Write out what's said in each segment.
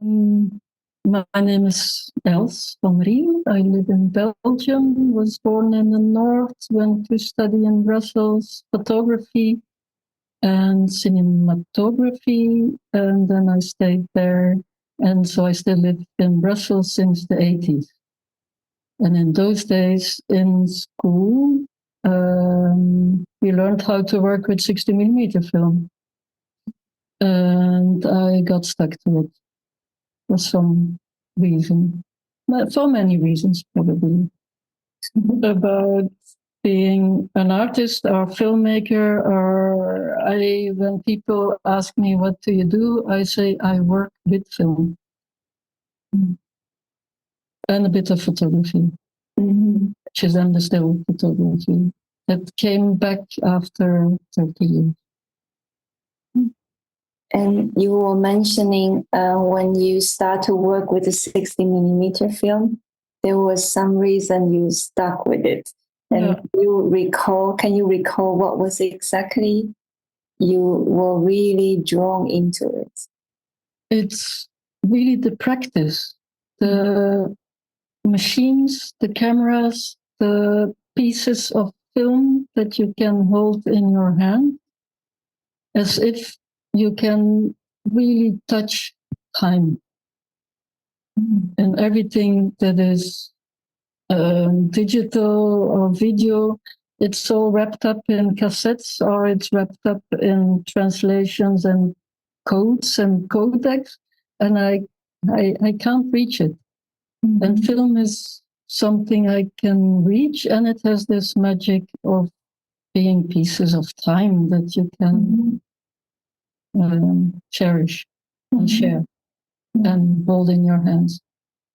Mm, My name is Els van Riel. I live in Belgium, was born in the north, went to study in Brussels photography and cinematography, and then I stayed there. And so I still live in Brussels since the 80s. And in those days in school, we learned how to work with 60 millimeter film. And I got stuck to it for some reason. For many reasons, probably. About being an artist or filmmaker, or when people ask me, what do you do? I say, I work with film and a bit of photography, which is then the still photography that came back after 30 years. And you were mentioning when you start to work with the 60 millimeter film, there was some reason you stuck with it. And can you recall what was exactly you were really drawn into it? It's really the practice, the machines, the cameras, the pieces of film that you can hold in your hand, as if you can really touch time. And everything that is digital or video, it's all wrapped up in cassettes, or it's wrapped up in translations and codes and codecs, and I can't reach it. And film is something I can reach, and it has this magic of being pieces of time that you can cherish and share and hold in your hands.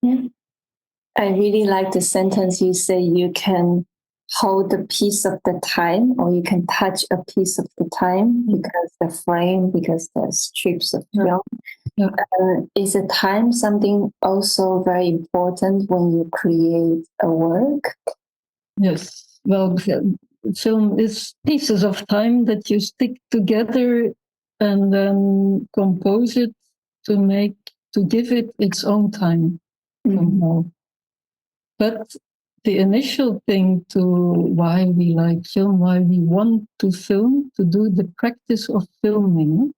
Yeah. I really like the sentence you say you can hold a piece of the time, or you can touch a piece of the time because the frame, because the strips of film. Yeah. Is the time something also very important when you create a work? Yes. Well, film is pieces of time that you stick together and then compose it to give it its own time somehow. But the initial thing to why we like film, why we want to film, to do the practice of filming,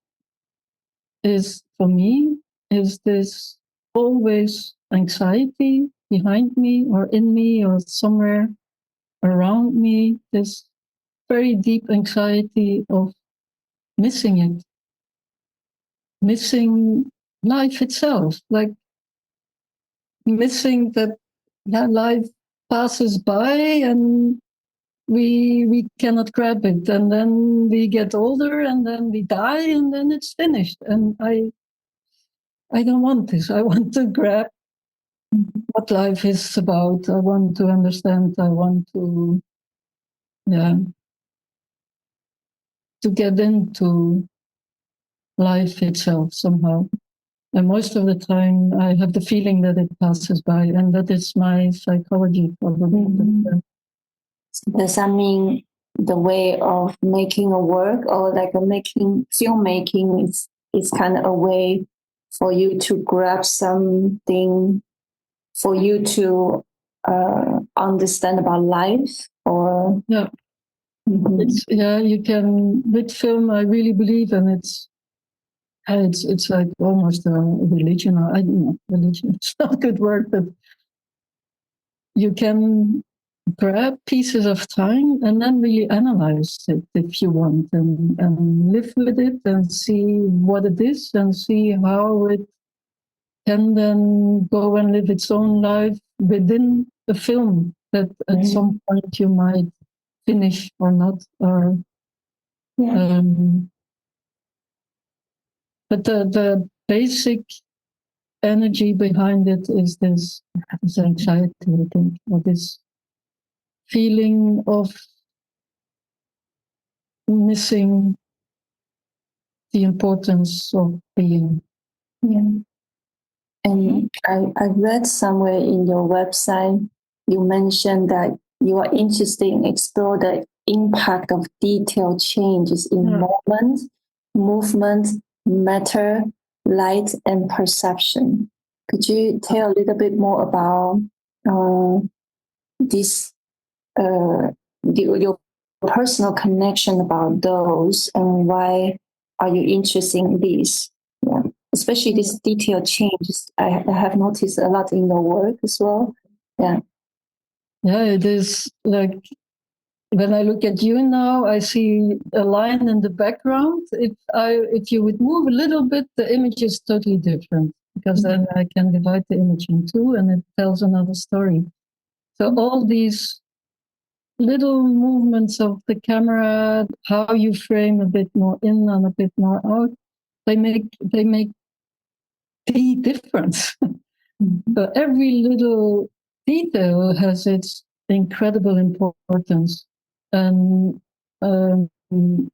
is, for me, is this always anxiety behind me or in me or somewhere around me, this very deep anxiety of missing it, missing life itself, like missing that life passes by and we cannot grab it, and then we get older and then we die and then it's finished. And I don't want this. I want to grab what life is about. I want to understand. I want to get into life itself somehow. And most of the time I have the feeling that it passes by, and that is my psychology probably. Does that mean the way of making a work, or like making filmmaking is kind of a way for you to grab something, for you to understand about life? Or you can, with film, I really believe, and it's like almost a religion, or I don't know, religion, it's not a good word, but you can grab pieces of time and then really analyze it if you want, and live with it and see what it is and see how it can then go and live its own life within the film that at some point you might finish or not, or but the basic energy behind it is this anxiety, I think, or this feeling of missing the importance of being. And I read somewhere in your website, you mentioned that you are interested in explore the impact of detailed changes in moment, movement, matter, light and perception. Could you tell a little bit more about this, your personal connection about those, and why are you interested in these? Yeah. Especially this detail changes. I have noticed a lot in your work as well. Yeah. Yeah, it is like when I look at you now, I see a line in the background. If you would move a little bit, the image is totally different, because then I can divide the image in two and it tells another story. So all these little movements of the camera, how you frame a bit more in and a bit more out, they make the difference. So every little detail has its incredible importance. And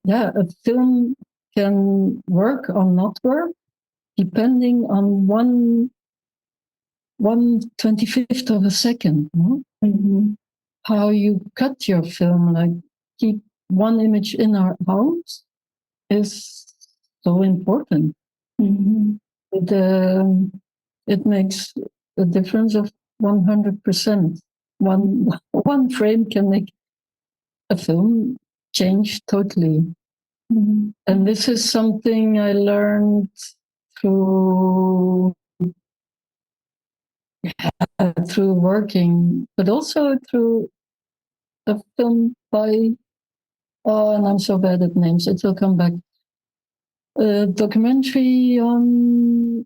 yeah, a film can work or not work depending on 1/25th of a second. No? Mm-hmm. How you cut your film, like keep one image in or out, is so important. Mm-hmm. It makes a difference of 100%. One frame can make a film change totally. Mm-hmm. And this is something I learned through through working, but also through a film by, oh, and I'm so bad at names, it will come back. A documentary on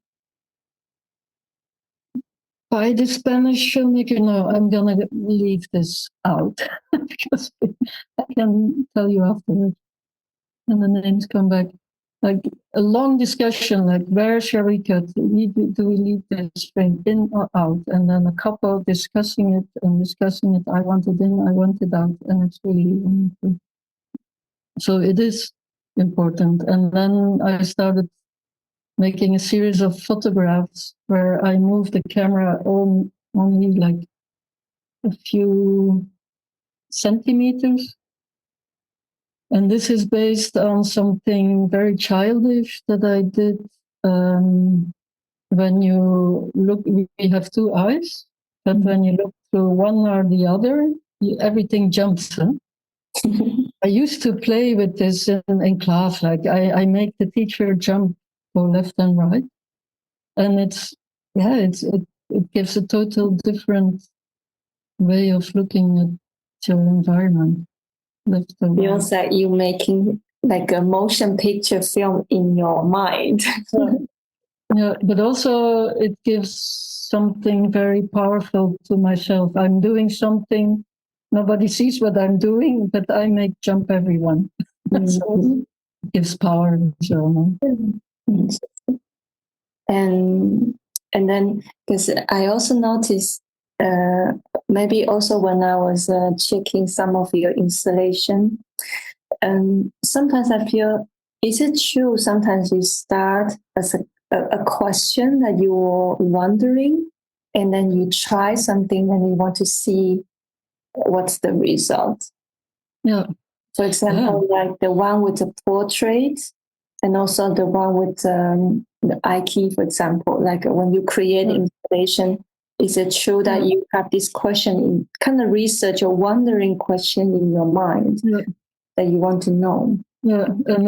by the Spanish filmmaker. No, I'm gonna leave this out because I can tell you afterwards, and the names come back. Like a long discussion, like where shall we cut? Do we leave this frame in or out? And then a couple discussing it and discussing it. I want it in, I want it out, and it's really wonderful. So it is important. And then I started making a series of photographs where I moved the camera only like a few centimeters. And this is based on something very childish that I did. When you look, we have two eyes, but when you look through one or the other, everything jumps. Huh? I used to play with this in class. Like I make the teacher jump, go left and right. And it gives a total different way of looking at your environment. Feels like you making like a motion picture film in your mind. Yeah, but also it gives something very powerful to myself. I'm doing something, nobody sees what I'm doing, but I make jump everyone. So it gives power. So, and then because I also noticed maybe also when I was checking some of your installation, sometimes I feel, is it true sometimes you start as a question that you're wondering, and then you try something and you want to see what's the result? yeah. For example, like the one with the portrait, and also the one with the eye key, for example. Like when you create installation, is it true that you have this question, kind of research or wondering question in your mind that you want to know? Yeah, and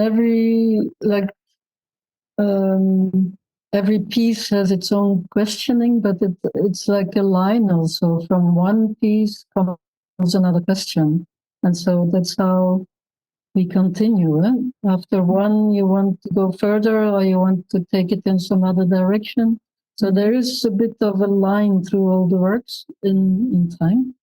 every piece has its own questioning, but it's like a line also. From one piece comes another question. And so that's how we continue. Eh? After one, you want to go further or you want to take it in some other direction. So there is a bit of a line through all the works in time.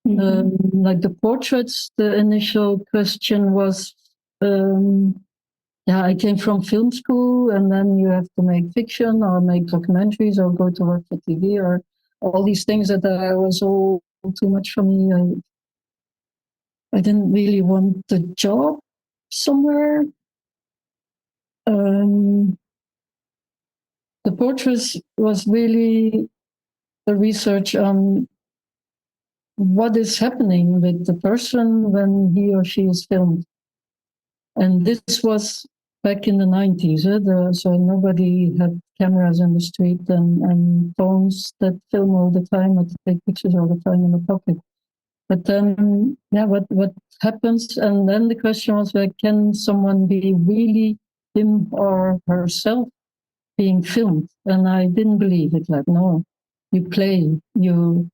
Like the portraits, the initial question was, I came from film school, and then you have to make fiction or make documentaries or go to work for TV or all these things that was all too much for me. I didn't really want a job somewhere. The portraits was really a research on what is happening with the person when he or she is filmed. And this was back in the 90s. So nobody had cameras in the street and phones that film all the time or to take pictures all the time in the pocket. But then, what happens? And then the question was, like, can someone be really him or herself being filmed? And I didn't believe it. Like, no, you play, you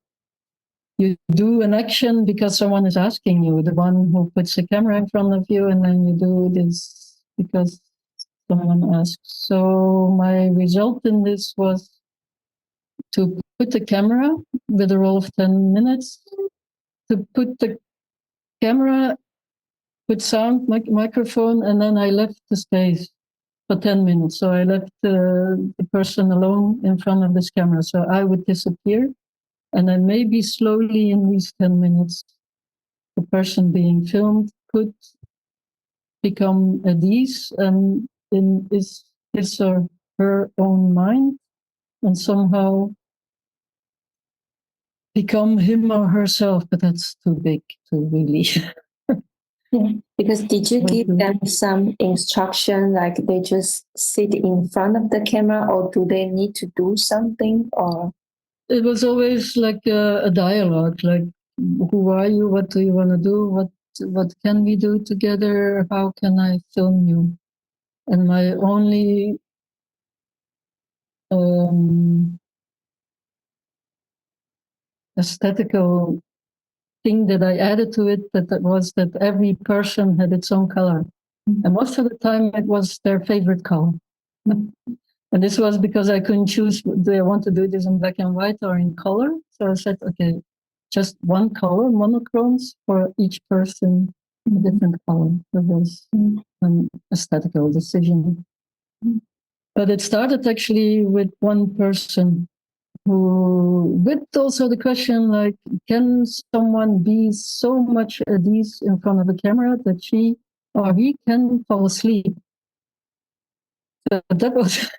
do an action because someone is asking you, the one who puts the camera in front of you, and then you do this because someone asks. So my result in this was to put the camera with a roll of 10 minutes, to put the camera with sound, microphone, and then I left the space for 10 minutes. So I left the person alone in front of this camera. So I would disappear, and then maybe slowly in these 10 minutes, the person being filmed could become at ease and in his or her own mind and somehow become him or herself. But that's too big to really. Yeah. Because did you give them some instruction, like they just sit in front of the camera, or do they need to do something? Or It was always like a dialogue, like, who are you? What do you want to do? What can we do together? How can I film you? And my only aesthetical thing that I added to it that was that every person had its own color. And most of the time it was their favorite color. And this was because I couldn't choose, do I want to do this in black and white or in color? So I said, okay, just one color, monochromes for each person in a different color. That was an aesthetical decision. But it started actually with one person who, with also the question, like, can someone be so much at ease in front of a camera that she or he can fall asleep? So that was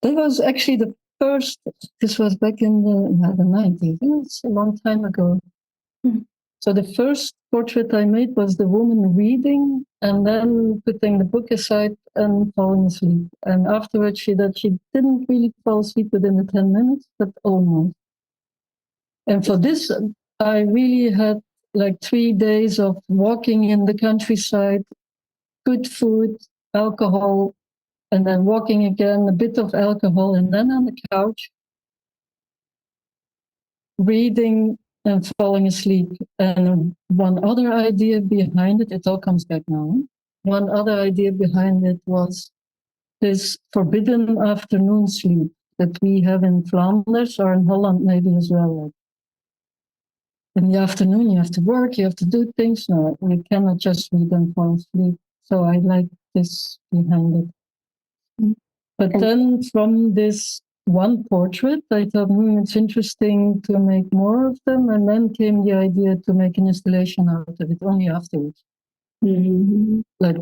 that was actually the first. This was back in the 90s. It's a long time ago. So the first portrait I made was the woman reading and then putting the book aside and falling asleep. And afterwards, she didn't really fall asleep within the 10 minutes, but almost. And for this, I really had like 3 days of walking in the countryside, good food, alcohol, and then walking again, a bit of alcohol, and then on the couch, reading and falling asleep. And one other idea behind it, it all comes back now. One other idea behind it was this forbidden afternoon sleep that we have in Flanders or in Holland maybe as well. Like in the afternoon, you have to work, you have to do things. No, you cannot just read and fall asleep. So I like this behind it. But then from this one portrait, I thought, it's interesting to make more of them. And then came the idea to make an installation out of it only afterwards. Like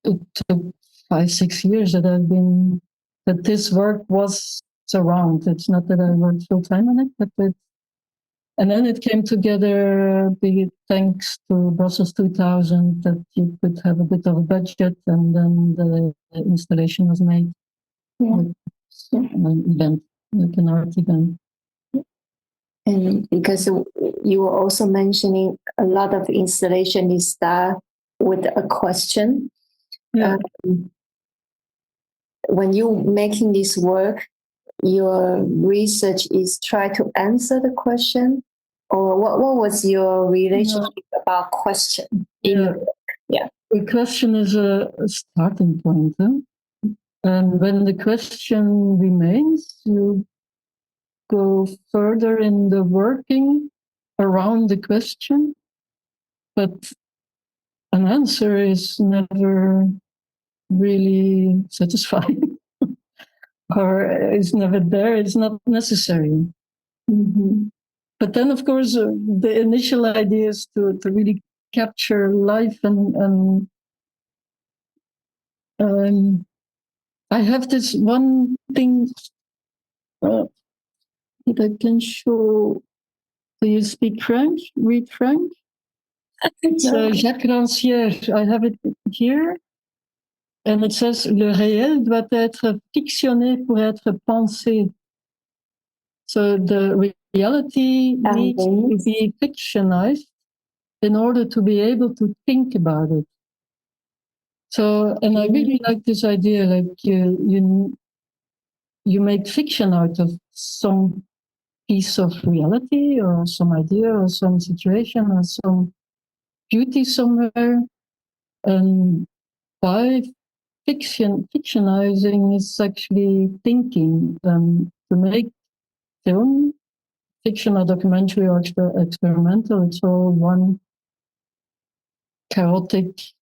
it took 5-6 years that this work was around. It's not that I worked full time on it, but and then it came together thanks to Brussels 2000 that you could have a bit of a budget, and then the installation was made. Yeah. An event, like an art event. And because you were also mentioning a lot of installation is start with a question. Yeah. When you making this work, your research is try to answer the question, or what was your relationship about question in your work? Yeah. The question is a starting point. And when the question remains, you go further in the working around the question, but an answer is never really satisfying or is never there. It's not necessary. But then, of course, the initial idea is to really capture life and I have this one thing that I can show. Do you speak French? Read French? It's Jacques Rancière. I have it here. and it says, le réel doit être fictionné pour être pensé. So the reality needs to be fictionized in order to be able to think about it. So, and I really like this idea, like you make fiction out of some piece of reality or some idea or some situation or some beauty somewhere. And by fictionizing is actually thinking. To make film, fiction or documentary or experimental, it's all one chaotic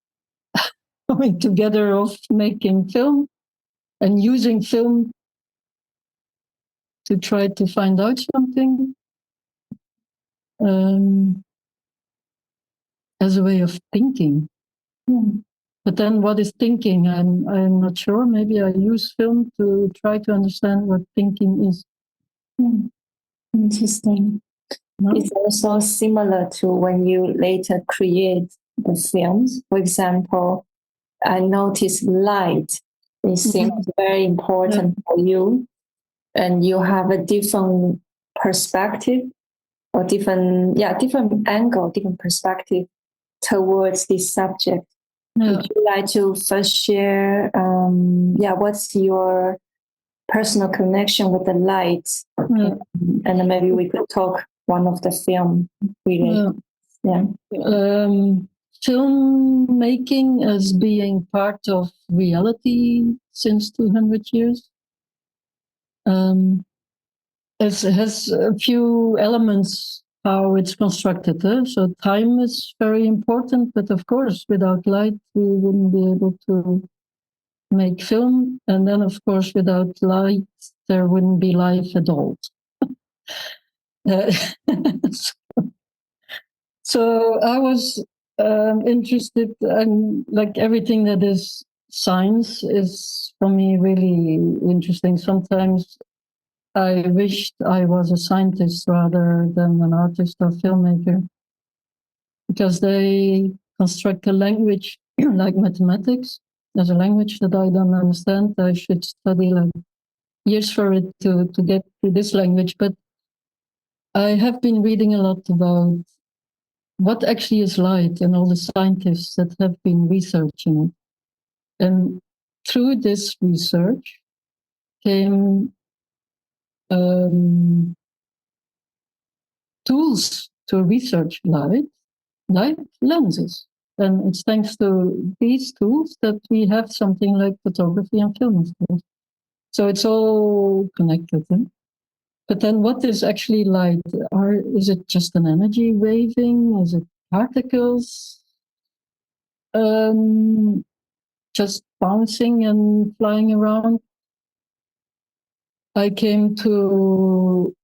coming together of making film and using film to try to find out something as a way of thinking. But then what is thinking? I'm not sure. Maybe I use film to try to understand what thinking is. Interesting. No? It's also similar to when you later create the films. For example, I noticed light. It seems very important for you, and you have a different perspective or different angle, different perspective towards this subject. Would you like to first share? What's your personal connection with the light? And then maybe we could talk one of the film related. Filmmaking as being part of reality since 200 years. It has a few elements how it's constructed. So time is very important, but of course, without light, we wouldn't be able to make film. And then, of course, without light, there wouldn't be life at all. So I was interested, and like everything that is science is for me really interesting. Sometimes I wished I was a scientist rather than an artist or filmmaker, because they construct a language like mathematics. There's a language that I don't understand. I should study like years for it to get to this language. But I have been reading a lot about what actually is light and all the scientists that have been researching it. And through this research came tools to research light, like lenses. And it's thanks to these tools that we have something like photography and film. So it's all connected. But then what is actually light? Is it just an energy waving? Is it particles? Just bouncing and flying around? I came to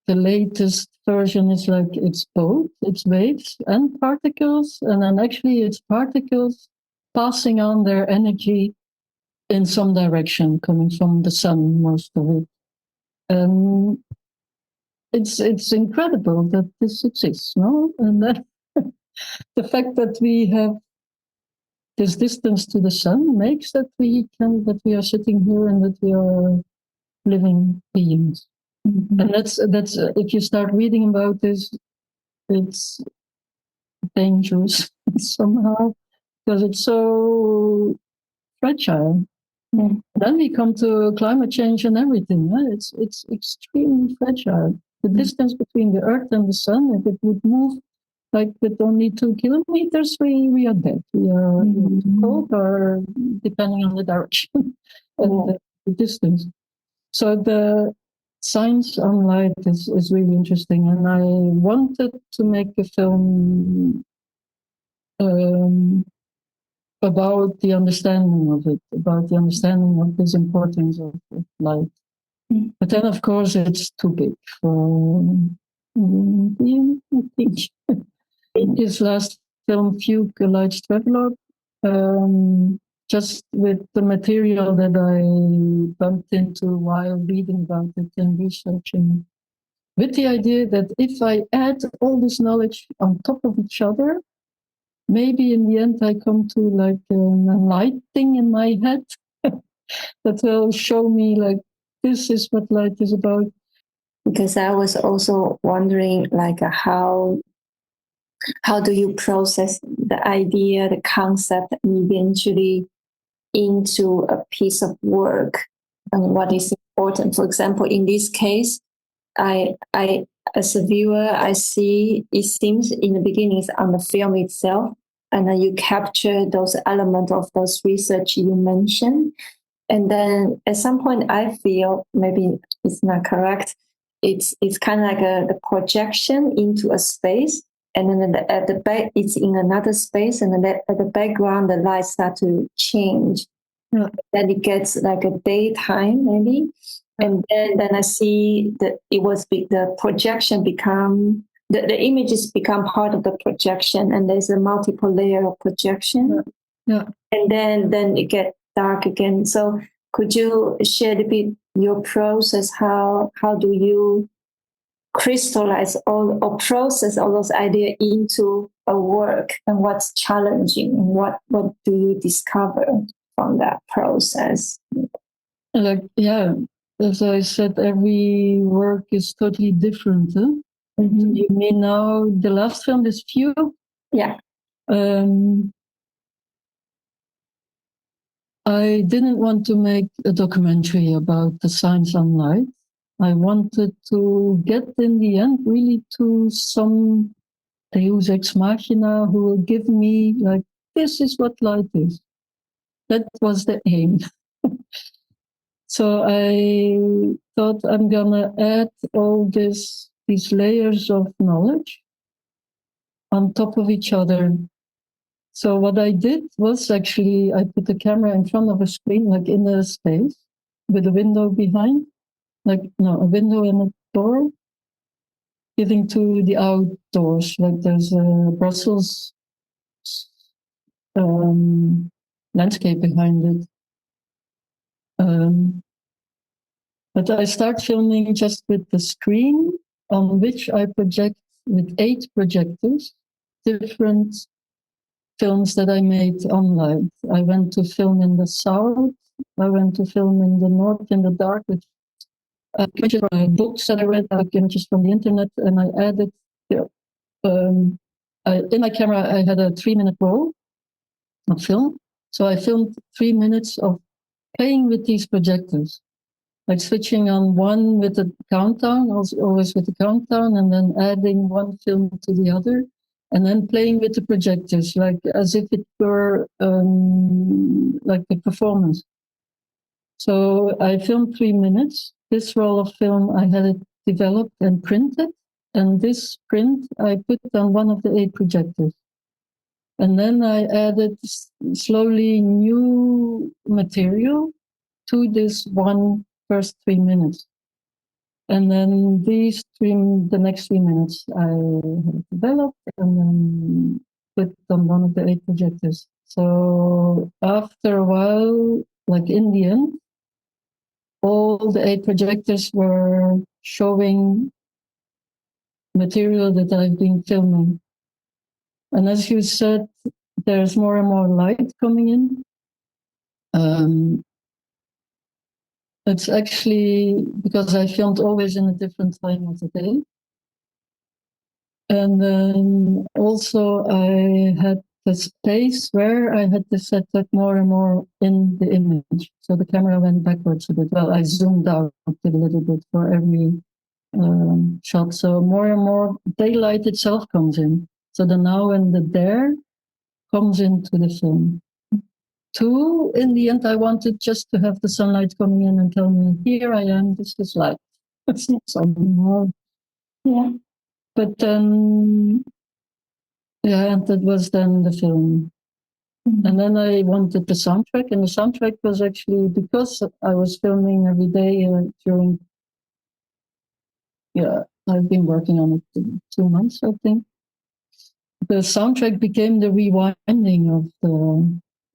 the latest version is like it's both, it's waves and particles, and then actually it's particles passing on their energy in some direction, coming from the sun, most of it. It's incredible that this exists, no? And that the fact that we have this distance to the sun makes that we are sitting here and that we are living beings. Mm-hmm. And that's if you start reading about this, it's dangerous somehow because it's so fragile. Mm. Then we come to climate change and everything. Right? It's extremely fragile. The distance between the Earth and the Sun, if it would move like with only 2 kilometers, we are dead. We are cold, or depending on the direction and the distance. So the science on light is really interesting, and I wanted to make a film about the understanding of it, about the understanding of this importance of light. But then, of course, it's too big for being, I think. His last film, Fugue, A Light's Travelogue, just with the material that I bumped into while reading about it and researching, with the idea that if I add all this knowledge on top of each other, maybe in the end I come to like a light thing in my head that will show me like this is what light is about. Because I was also wondering, like, how do you process the idea, the concept, and eventually into a piece of work, and what is important? For example, in this case, I as a viewer, I see it seems in the beginning it's on the film itself, and then you capture those elements of those research you mentioned, and then at some point I feel maybe it's not correct. It's kind of like the projection into a space, and then at the back it's in another space, and then at the background the lights start to change. Yeah. Then it gets like a daytime maybe, and then I see that the projection become the images become part of the projection, and there's a multiple layer of projection. Yeah. And then it gets dark again. So could you share a bit your process? How do you crystallize all or process all those ideas into a work, and what's challenging, and what do you discover from that process? Like, yeah, as I said, every work is totally different. Huh? Mm-hmm. You mean now the last film, this few? Yeah. I didn't want to make a documentary about the science on light. I wanted to get in the end really to some Deus ex machina who will give me like, this is what light is. That was the aim. So I thought I'm gonna add all these layers of knowledge on top of each other. So what I did was actually I put the camera in front of a screen, like in a space with a window behind, a window and a door giving to the outdoors. Like there's a Brussels landscape behind it. But I start filming just with the screen on which I project with 8 projectors, different films that I made online. I went to film in the south, I went to film in the north in the dark, with images from books that I read, images from the internet, and I added, in my camera, I had a 3-minute roll of film. So I filmed 3 minutes of playing with these projectors, like switching on one with the countdown, always with the countdown, and then adding one film to the other, and then playing with the projectors, like as if it were like a performance. So I filmed 3 minutes. This roll of film, I had it developed and printed, and this print I put on one of the 8 projectors. And then I added slowly new material to this one first 3 minutes. And then the next 3 minutes I have developed and then put on one of the 8 projectors. So after a while, like in the end, all the 8 projectors were showing material that I've been filming. And as you said, there's more and more light coming in. It's actually because I filmed always in a different time of the day. And then also I had the space where I had to set up more and more in the image. So the camera went backwards a bit. Well, I zoomed out a little bit for every shot. So more and more daylight itself comes in. So the now and the there comes into the film. 2, in the end, I wanted just to have the sunlight coming in and tell me, here I am, this is light. It's not so more. Yeah. But then, yeah, that was then the film. Mm-hmm. And then I wanted the soundtrack, and the soundtrack was actually because I was filming every day during, I've been working on it 2 months, I think. The soundtrack became the rewinding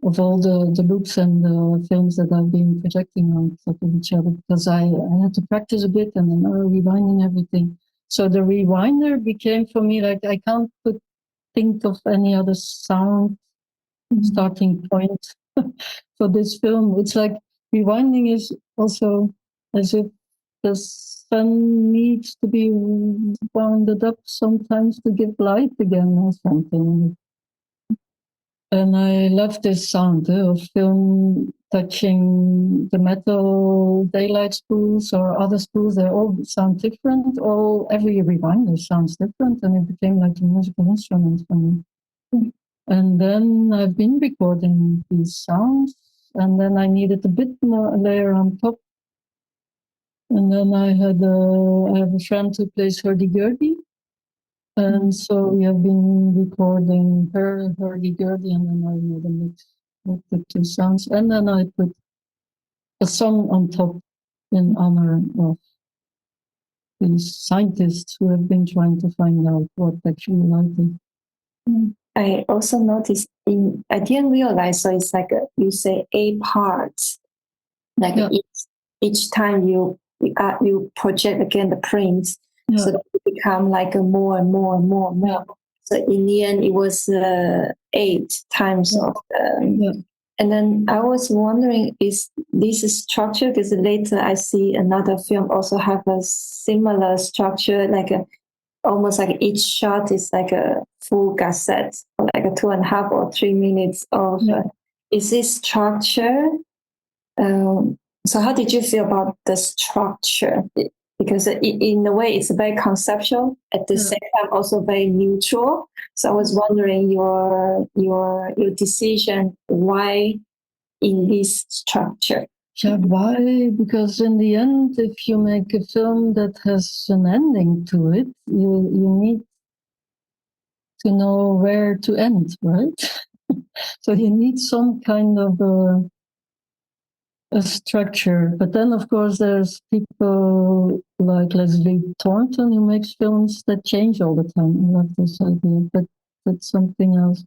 of all the books and the films that I've been projecting on top of each other, because I had to practice a bit and then rewinding everything. So the rewinder became for me like I can't put think of any other sound starting point for this film. It's like rewinding is also as if the sun needs to be wounded up sometimes to give light again or something. And I love this sound of film touching the metal daylight spools or other spools. They all sound different. Every rewinder sounds different, and it became like a musical instrument for me. And then I've been recording these sounds, and then I needed a bit more layer on top. And then I have a friend who plays hurdy-gurdy. And so we have been recording her hurdy-gurdy, and then I made a mix of the two sounds. And then I put a song on top in honor of these scientists who have been trying to find out what actually light is. I also noticed I didn't realize, so it's like you say a part, like each time you project again the prints, so that it become like a more and more and more and more. So in the end, it was 8 times of the. And then I was wondering, is this structure? Because later I see another film also have a similar structure, like almost like each shot is like a full cassette, or like a 2.5 or 3 minutes of. Is this structure? So how did you feel about the structure? Because in a way it's very conceptual, at the same time also very neutral. So I was wondering your decision, why in this structure? Yeah, why? Because in the end, if you make a film that has an ending to it, you need to know where to end, right? So you need some kind of a structure. But then, of course, there's people like Leslie Thornton who makes films that change all the time. I love this idea, but that's something else.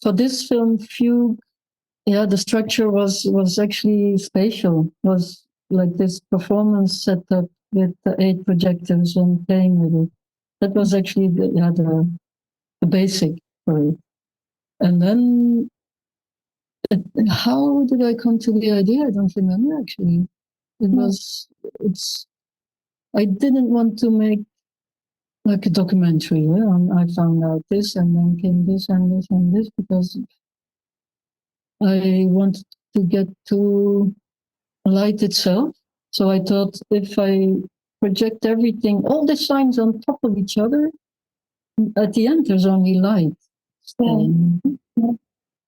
For this film, Fugue, the structure was actually spatial. Was like this performance set up with the 8 projectors and playing with it. That was actually the basic for it. And then how did I come to the idea? I don't remember actually. I didn't want to make like a documentary. I found out this and then came this and this and this because I wanted to get to light itself. So I thought if I project everything, all the signs on top of each other, at the end there's only light.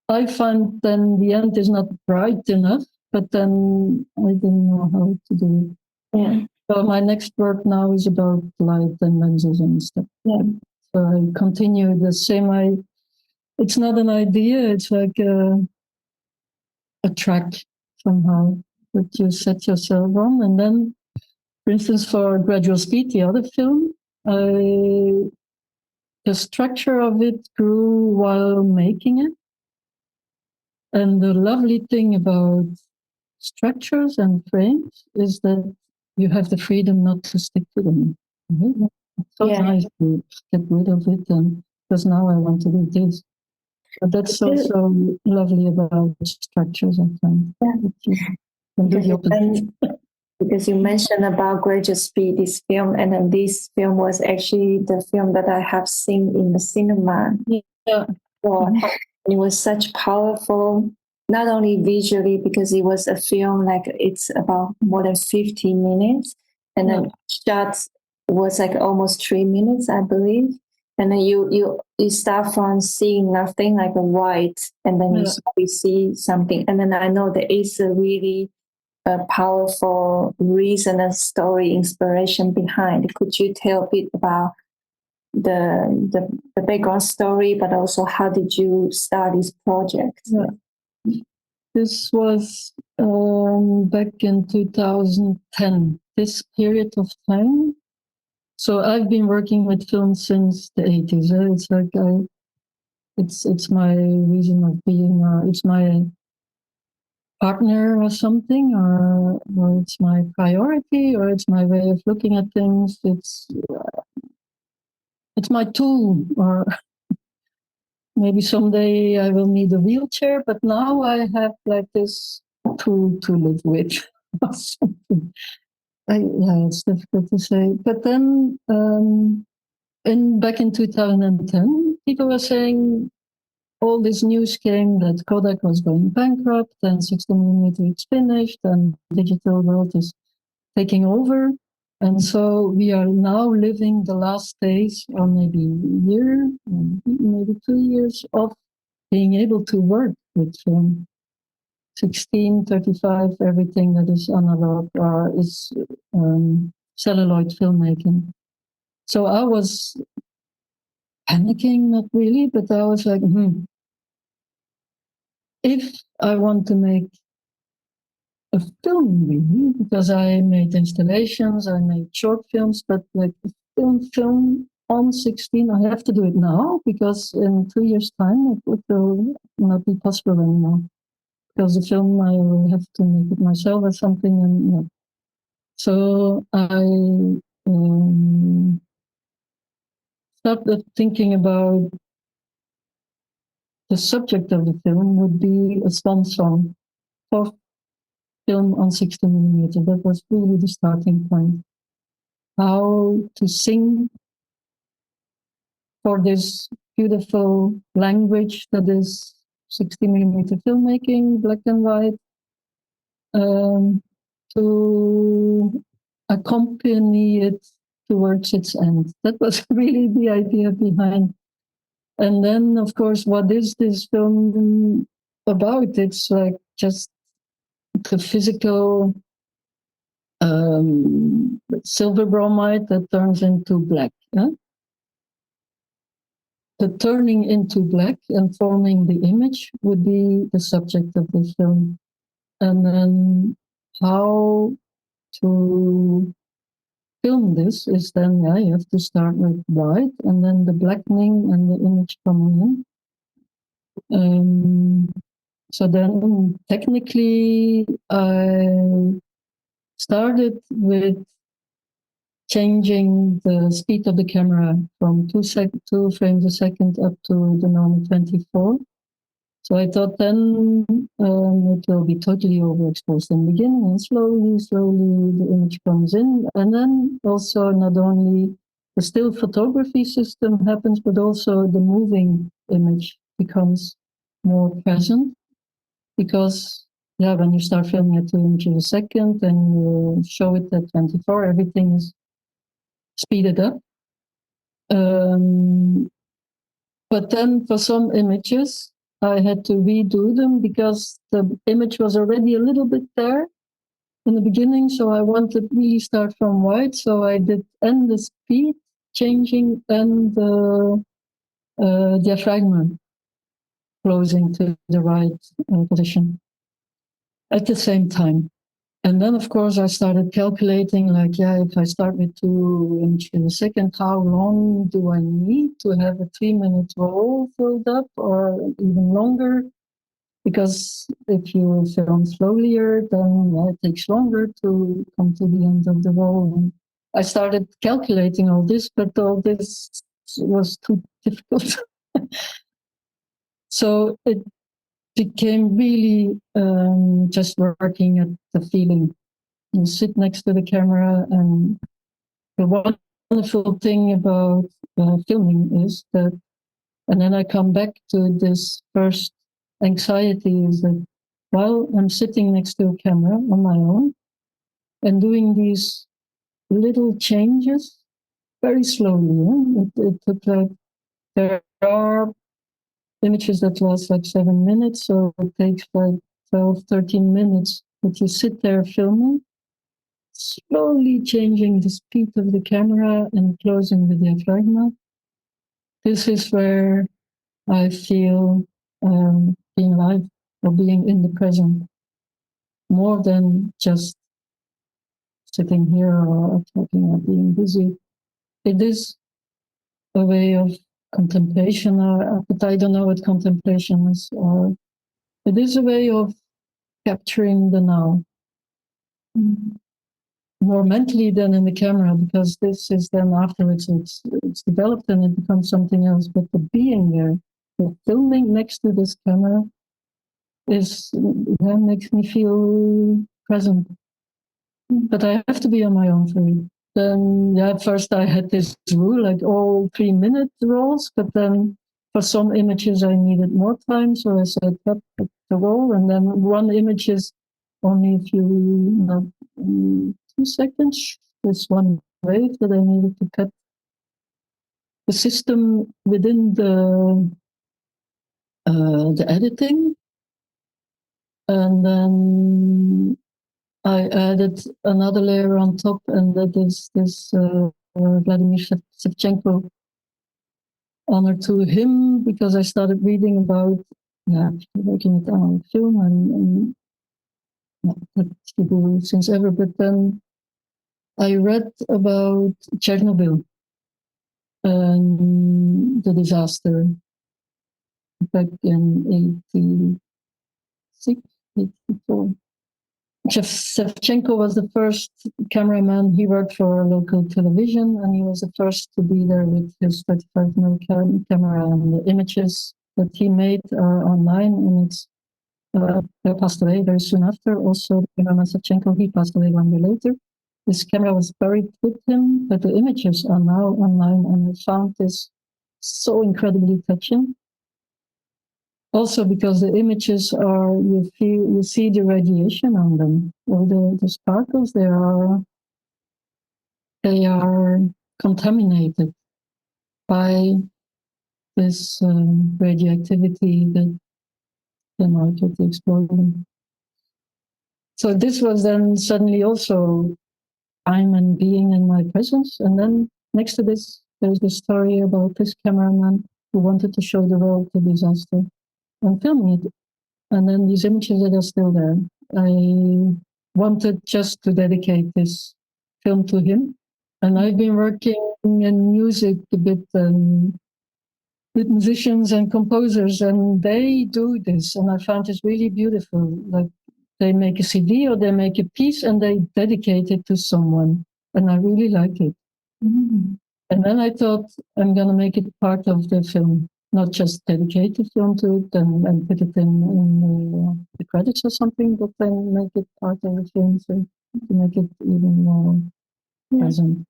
I find then the end is not bright enough, but then I didn't know how to do it. So my next work now is about light and lenses and stuff. So I continue the same. It's not an idea. It's like a track somehow that you set yourself on. And then, for instance, for Gradual Speed, the other film, the structure of it grew while making it. And the lovely thing about structures and frames is that you have the freedom not to stick to them. Mm-hmm. It's so nice to get rid of it, and because now I want to do this. But that's also lovely about structures, I find. Because you mentioned about Gradual Speed, this film, and then this film was actually the film that I have seen in the cinema. It was such powerful, not only visually, because it was a film like it's about more than 15 minutes, and then shots was like almost 3 minutes, I believe. And then you start from seeing nothing, like a white, and then you see something. And then I know there is a really powerful reason and story inspiration behind. Could you tell a bit about the background story, but also how did you start this project? This was back in 2010, this period of time. So I've been working with film since the 80s. It's like it's my reason of being, or it's my partner or something, or it's my priority, or it's my way of looking at things. it's my tool, or maybe someday I will need a wheelchair, but now I have like this tool to live with. Or something. Yeah, it's difficult to say. But then, back in 2010, people were saying all this news came that Kodak was going bankrupt, and 16mm is finished, and digital world is taking over. And so we are now living the last days, or maybe a year, maybe 2 years, of being able to work with film. 16, 35, everything that is analog is celluloid filmmaking. So I was panicking, not really, but I was like, if I want to make a film, really, because I made installations, I made short films, but like film on 16, I have to do it now, because in 2 years' time, it will not be possible anymore. Because the film, I will have to make it myself or something, and yeah. So I started thinking about the subject of the film would be a swan song for film on 16mm. That was really the starting point. How to sing for this beautiful language that is 16mm filmmaking, black and white, to accompany it towards its end. That was really the idea behind. And then, of course, what is this film about? It's like just the physical silver bromide that turns into black. Yeah? The turning into black and forming the image would be the subject of the film. And then how to film this is then, yeah, you have to start with white and then the blackening and the image coming in. So then technically I started with changing the speed of the camera from 2 frames a second up to the normal 24. So I thought then it will be totally overexposed in the beginning, and slowly the image comes in. And then also not only the still photography system happens, but also the moving image becomes more present. Because, yeah, when you start filming at 2 images a second and you show it at 24, everything is speeded up. But then for some images, I had to redo them because the image was already a little bit there in the beginning. So I wanted really start from white. So I did and the speed changing and the diaphragm closing to the right position at the same time. And then, of course, I started calculating, like, yeah, if I start with 2 images a second, how long do I need to have a 3-minute roll filled up, or even longer? Because if you film slower, then it takes longer to come to the end of the roll. And I started calculating all this, but all this was too difficult. So it became really just working at the feeling. You sit next to the camera, and the wonderful thing about filming is that, and then I come back to this first anxiety, is that while I'm sitting next to a camera on my own and doing these little changes very slowly, it took like, there are images that last like 7 minutes, so it takes like 12, 13 minutes that you sit there filming, slowly changing the speed of the camera and closing the diaphragm. This is where I feel being alive or being in the present more than just sitting here or talking or being busy. It is a way of contemplation, but I don't know what contemplation is. Or it is a way of capturing the now. more mentally than in the camera, because this is then afterwards it's developed and it becomes something else. But the being there, the filming next to this camera is makes me feel present. But I have to be on my own for it. Then yeah, first I had this rule, like all 3-minute rolls, but then for some images I needed more time, so I said cut the roll, and then one image is only a few, 2 seconds. This one wave that I needed to cut. The system within the editing, and then I added another layer on top, and that is this Vladimir Shevchenko. Honor to him, because I started reading about working with analogfilm and that he do since ever. But then I read about Chernobyl and the disaster back in 86, 84. Shevchenko was the first cameraman. He worked for local television, and he was the first to be there with his 35mm camera. And the images that he made are online, and it's they passed away very soon after. Also, cameraman Shevchenko, he passed away 1 year later. This camera was buried with him, but the images are now online, and I found this so incredibly touching. Also, because the images are, you see the radiation on them, or the sparkles. They are contaminated by this radioactivity that came out of the explosion. So this was then suddenly also time and being in my presence. And then next to this, there's the story about this cameraman who wanted to show the world the disaster and filming it. And then these images that are still there. I wanted just to dedicate this film to him. And I've been working in music a bit with musicians and composers, and they do this. And I found it really beautiful. Like they make a CD or they make a piece and they dedicate it to someone. And I really like it. Mm. And then I thought I'm going to make it part of the film. Not just dedicate the film to it and put it in the credits or something, but then make it part of the film, so to make it even more present.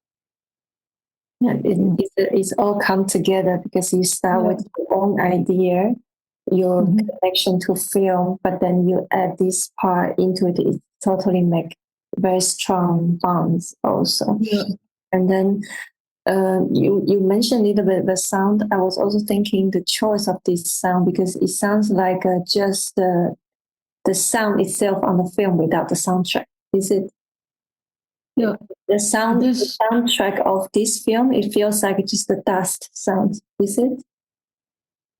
Yeah, it's all come together because you start with your own idea, your connection to film, but then you add this part into it. It totally make very strong bonds also. Yeah. And then you mentioned a little bit the sound. I was also thinking the choice of this sound, because it sounds like just the sound itself on the film without the soundtrack. Is it? Yeah. The soundtrack of this film, it feels like it's just the dust sound. Is it?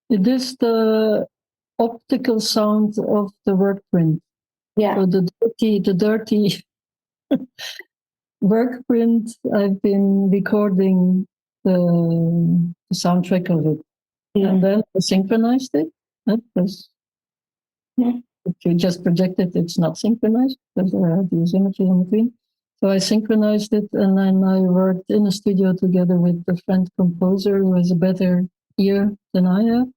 It is the optical sound of the work print. Yeah. So the dirty work print, I've been recording the soundtrack of it. Yeah. And then I synchronized it. Because if you just project it, it's not synchronized because there are these images in between. So I synchronized it, and then I worked in a studio together with a friend composer who has a better ear than I have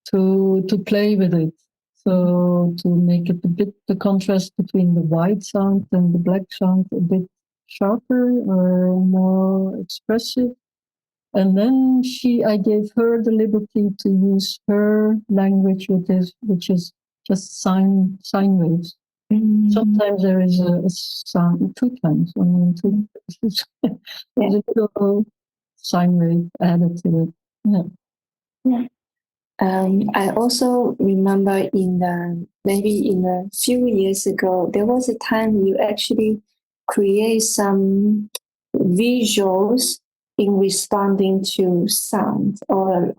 to play with it. So to make it a bit, the contrast between the white sound and the black sound a bit sharper or more expressive. And then I gave her the liberty to use her language with this, which is just sine waves. Mm-hmm. Sometimes there is a sound, 2 times, only in 2 places. There's a little sine wave added to it. Yeah. Yeah. I also remember maybe in a few years ago, there was a time you actually create some visuals in responding to sound or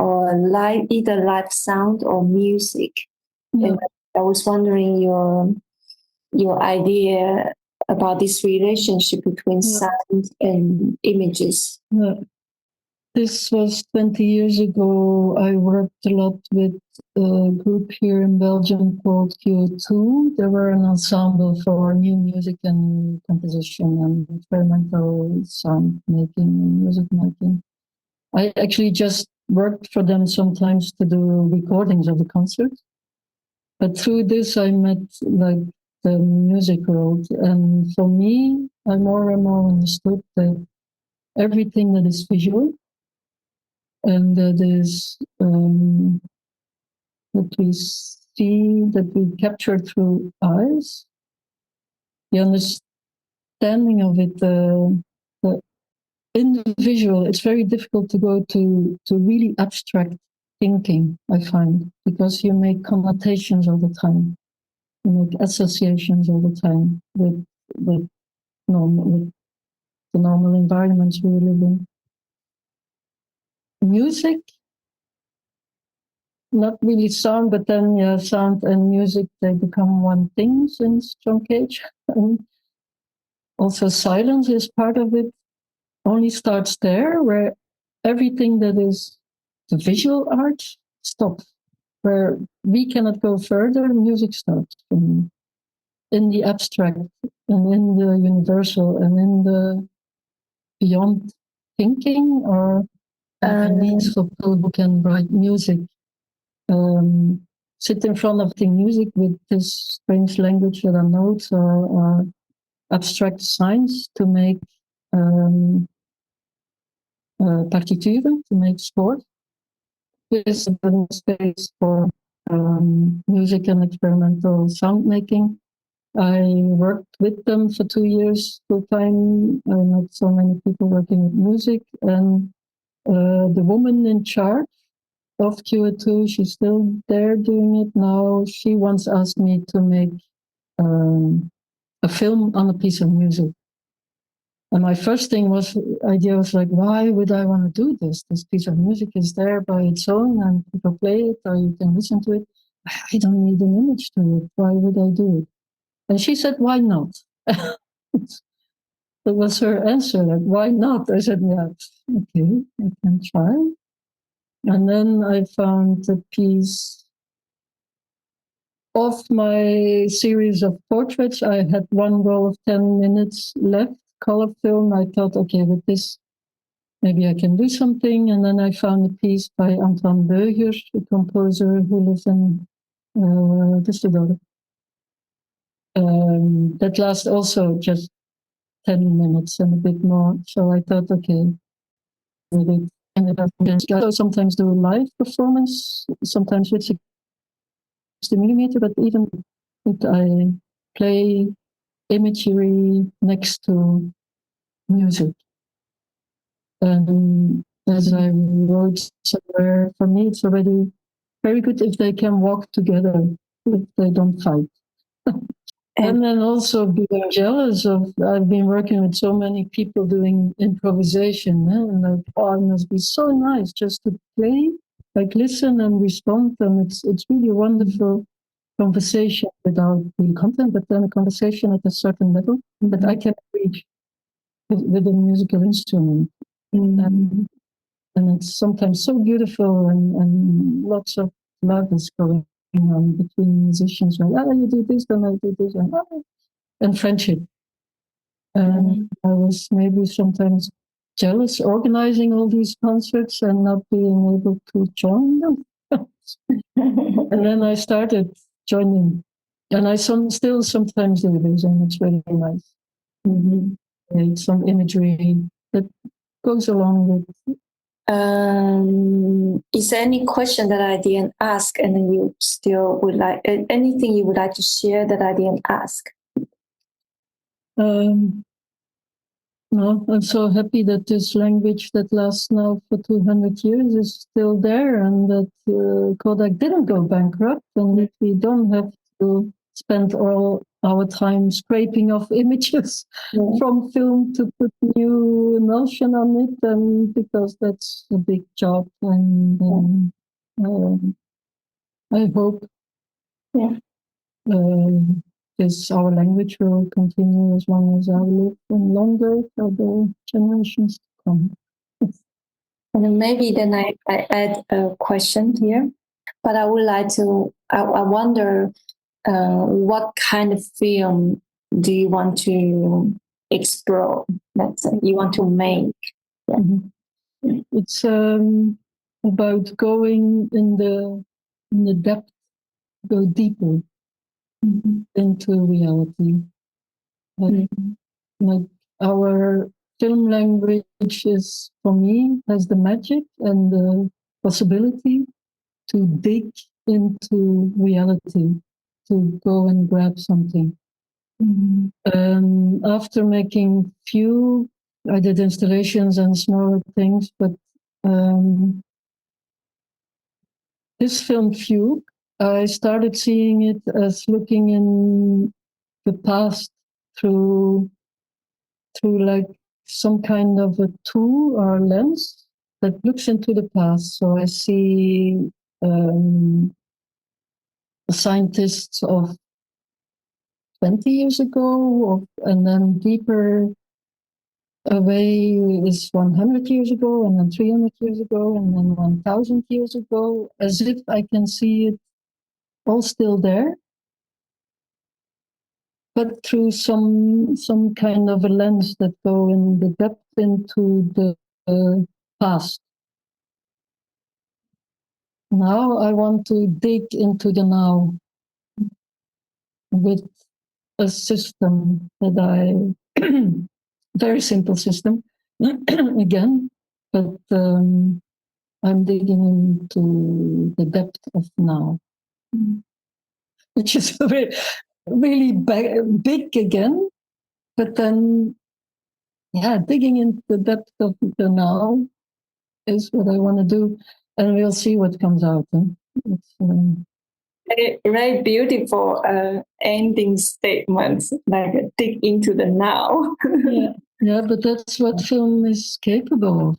either live sound or music. Yeah. And I was wondering your idea about this relationship between sound and images. Yeah. This was 20 years ago. I worked a lot with a group here in Belgium called Q2. They were an ensemble for new music and composition and experimental sound making and music making. I actually just worked for them sometimes to do recordings of the concerts. But through this, I met like the music world. And for me, I more and more understood that everything that is visual and that is that we see, that we capture through eyes, the understanding of it, the individual, it's very difficult to go to really abstract thinking, I find, because you make connotations all the time. You make associations all the time with with the normal environments we live in. Music, not really sound, but then yeah, sound and music, they become one thing since John Cage. And also silence is part of it, only starts there, where everything that is the visual art stops. Where we cannot go further, music starts for me. In the abstract and in the universal and in the beyond thinking, or needs for people who can write music. Sit in front of the music with this strange language that are notes or abstract signs to make partituren, to make score. This is a space for music and experimental sound making. I worked with them for 2 years full time. I met so many people working with music, and the woman in charge of QA2, she's still there doing it now. She once asked me to make a film on a piece of music. And my first idea was like, why would I want to do this? This piece of music is there by its own and people play it or you can listen to it. I don't need an image to it. Why would I do it? And she said, why not? That was her answer, like, why not? I said, yeah, okay, I can try. And then I found a piece of my series of portraits. I had one roll of 10 minutes left, color film. I thought, okay, with this, maybe I can do something. And then I found a piece by Antoine Beuger, a composer who lives in Düsseldorf. That lasts also just 10 minutes and a bit more. So I thought, okay, maybe I sometimes do a live performance, sometimes with 60mm, but even if I play imagery next to music. And as I wrote somewhere, for me, it's already very good if they can walk together, if they don't fight. And then also being jealous of, I've been working with so many people doing improvisation, and like, oh, it must be so nice just to play, like listen and respond. And it's really wonderful conversation without real content, but then a conversation at a certain level that I can reach with a musical instrument. And it's sometimes so beautiful and lots of love is going on between musicians. Like, you do this, then I do this, and friendship. And I was maybe sometimes jealous organizing all these concerts and not being able to join them. And then I started joining. And I still sometimes do this, and it's really nice. Some imagery that goes along with. Is there any question that I didn't ask, and then you still would like anything you would like to share that I didn't ask? No, I'm so happy that this language that lasts now for 200 years is still there, and that Kodak didn't go bankrupt, and that we don't have to spend all our time scraping off images from film to put new emulsion on it, and because that's a big job. And I hope our language will continue as long as I live, and longer for the generations to come. And then maybe then I add a question here. But I would like to, I wonder what kind of film do you want to explore? Let's say you want to make. Yeah. Mm-hmm. It's about going in the depth, go deeper into reality. Like our film language is, for me, has the magic and the possibility to dig into reality, to go and grab something. After making few, I did installations and smaller things, but this film Few, I started seeing it as looking in the past through like some kind of a tool or lens that looks into the past. So I see scientists of 20 years ago, and then deeper away is 100 years ago, and then 300 years ago, and then 1,000 years ago, as if I can see it all still there, but through some kind of a lens that go in the depth into the past. Now I want to dig into the now with a system that very simple system again, but I'm digging into the depth of now, which is really big again, but then, yeah, digging into the depth of the now is what I want to do, and we'll see what comes out. It's, very beautiful ending statements, like dig into the now. yeah, but that's what film is capable of.